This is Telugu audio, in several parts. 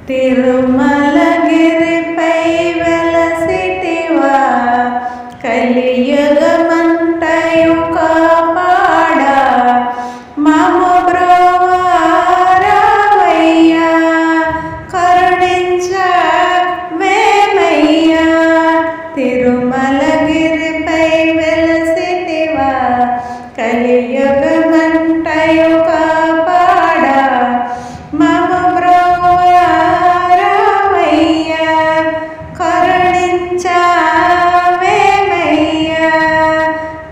తిరుమలగిరిపై వెలసితివా, కలియుగమంతయు కాపాడా, మము బ్రోవారావయ్యా, కరుణించవేమయ్యా. తిరుమలగిరిపై వెలసితివా, కలియుగమంతయు కాపాడా, మము బ్రోవారావయ్యా, కరుణించవేమయ్యా.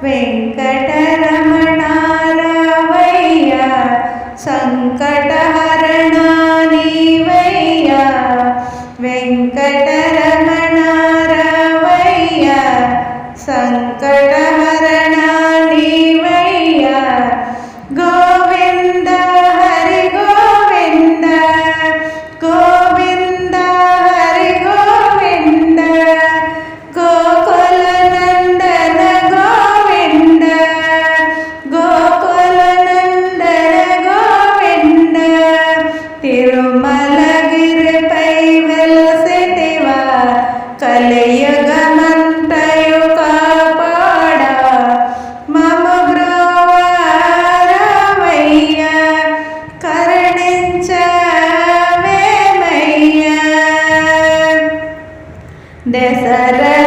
వెంకటరమణ రావయ్యా, సంకటహరణ నీవయ్యా. వెంకటరమణ రావయ్యా, సంకటహరణ నీవయ్యా. గోవింద హరి గోవింద, గోవింద హరి గోవింద, గోకుల నందన గోవింద, గోకుల నందన గోవింద. తిరుమలగిరిపై వెలసితివా, కలియుగమంతయు కాపాడా, మము బ్రోవారావయ్యా, కరుణించవేమయ్యా. దశరథ